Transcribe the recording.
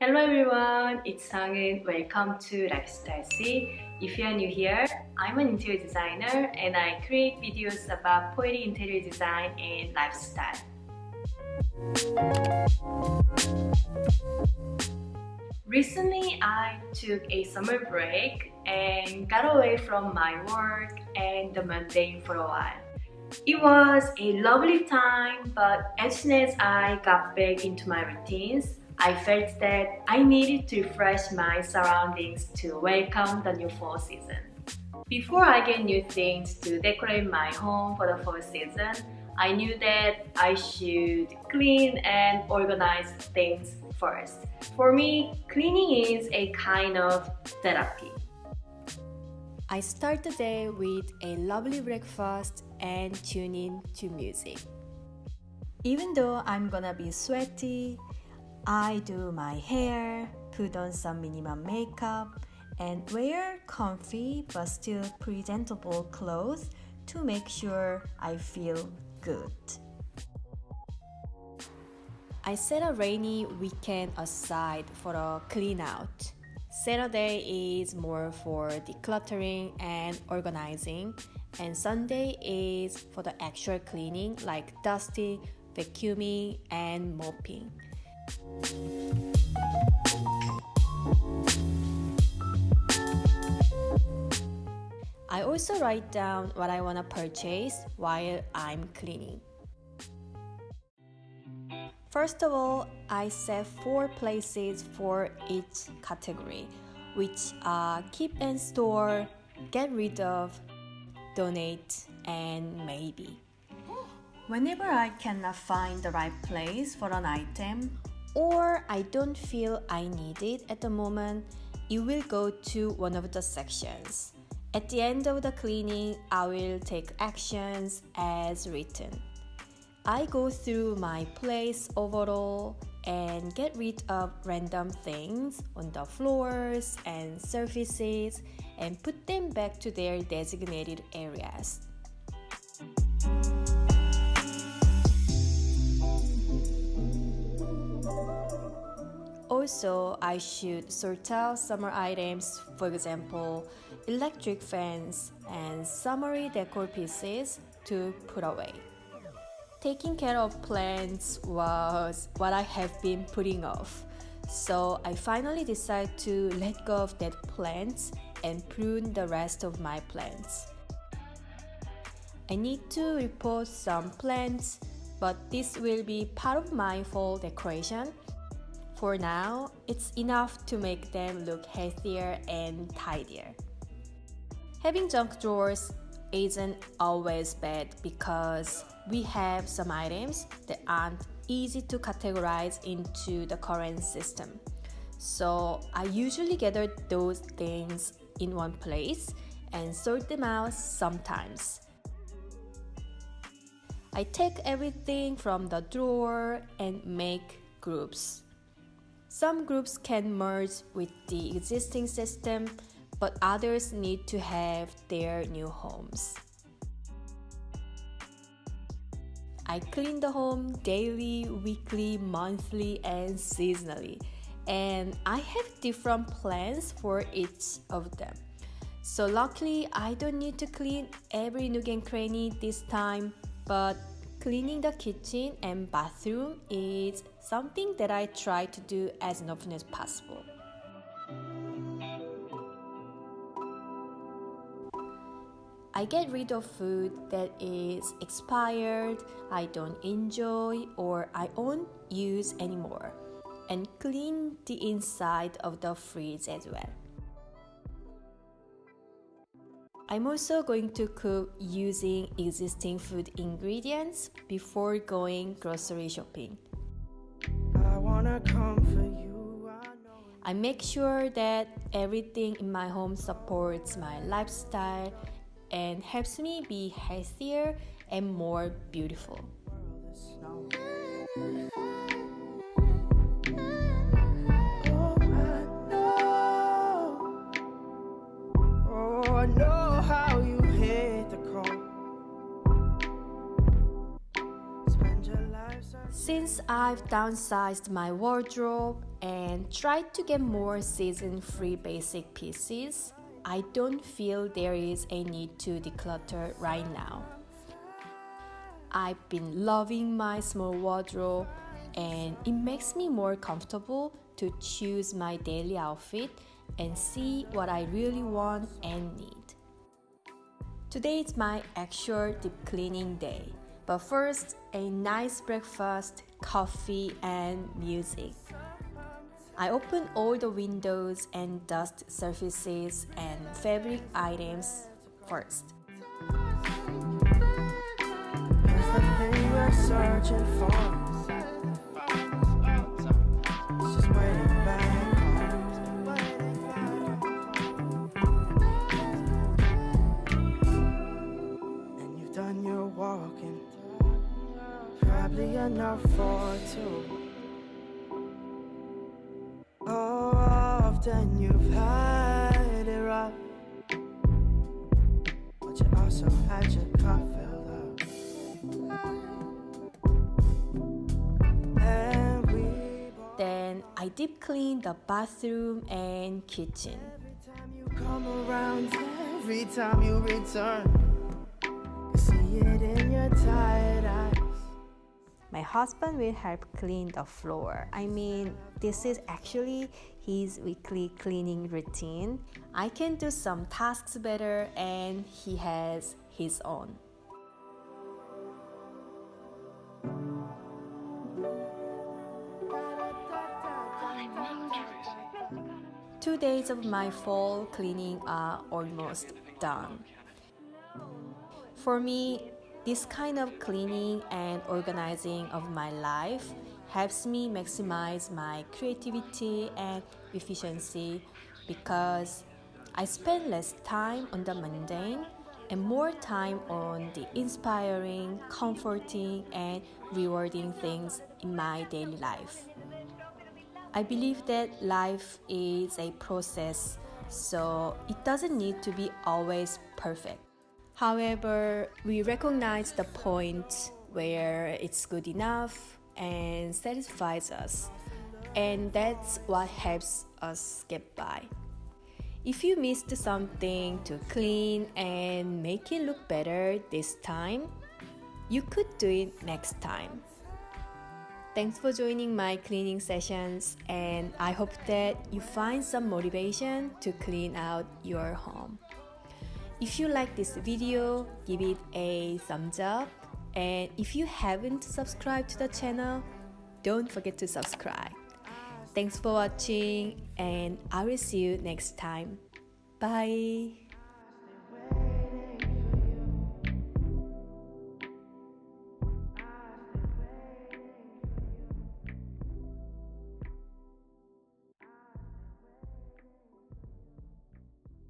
Hello everyone, it's Sungeun. Welcome to Lifestyle C. If you are new here, I'm an interior designer and I create videos about poetic interior design and lifestyle. Recently, I took a summer break and got away from my work and the mundane for a while. It was a lovely time, but as soon as I got back into my routines, I felt that I needed to refresh my surroundings to welcome the new fall season. Before I get new things to decorate my home for the fall season, I knew that I should clean and organize things first. For me, cleaning is a kind of therapy. I start the day with a lovely breakfast and tune in to music. Even though I'm gonna be sweaty, I do my hair, put on some minimum makeup, and wear comfy but still presentable clothes to make sure I feel good. I set a rainy weekend aside for a clean out. Saturday is more for decluttering and organizing, and Sunday is for the actual cleaning like dusting, vacuuming, and mopping. I also write down what I want to purchase while I'm cleaning. First of all, I set 4 places for each category, which are keep and store, get rid of, donate, and maybe. Whenever I cannot find the right place for an item, or I don't feel I need it at the moment, it will go to one of the sections. At the end of the cleaning, I will take actions as written. I go through my place overall and get rid of random things on the floors and surfaces and put them back to their designated areas. Also, I should sort out summer items, for example, electric fans and summery decor pieces to put away. Taking care of plants was what I have been putting off, so I finally decided to let go of that plants and prune the rest of my plants. I need to repot some plants, but this will be part of my fall decoration. For now, it's enough to make them look healthier and tidier. Having junk drawers isn't always bad because we have some items that aren't easy to categorize into the current system. So I usually gather those things in one place and sort them out sometimes. I take everything from the drawer and make groups. Some groups can merge with the existing system, but others need to have their new homes. I clean the home daily, weekly, monthly, and seasonally, and I have different plans for each of them. So luckily, I don't need to clean every nook and cranny this time, but cleaning the kitchen and bathroom is something that I try to do as often as possible. I get rid of food that is expired, I don't enjoy, or I won't use anymore, and clean the inside of the fridge as well. I'm also going to cook using existing food ingredients before going grocery shopping. I make sure that everything in my home supports my lifestyle and helps me be healthier and more beautiful. I know how you hit the call. Since I've downsized my wardrobe and tried to get more season-free basic pieces, I don't feel there is a need to declutter right now. I've been loving my small wardrobe and it makes me more comfortable to choose my daily outfit and see what I really want and need. Today is my actual deep cleaning day, but first a nice breakfast, coffee and music. I open all the windows and dust surfaces and fabric items first. Searching for it's just waiting back and you've done your walking, probably enough for two. Oh, often you've had it rough, but you also had your cup filled up. Then I deep clean the bathroom and kitchen. Every time you come around, every time you return, you see it in your tired eyes. My husband will help clean the floor. This is actually his weekly cleaning routine. I can do some tasks better and he has his own. Two days of my fall cleaning are almost done. For me, this kind of cleaning and organizing of my life helps me maximize my creativity and efficiency because I spend less time on the mundane and more time on the inspiring, comforting, and rewarding things in my daily life. I believe that life is a process, so it doesn't need to be always perfect. However, we recognize the point where it's good enough and satisfies us, and that's what helps us get by. If you missed something to clean and make it look better this time, you could do it next time. Thanks for joining my cleaning sessions, and I hope that you find some motivation to clean out your home. If you like this video, give it a thumbs up, and if you haven't subscribed to the channel, don't forget to subscribe. Thanks for watching, and I will see you next time. Bye!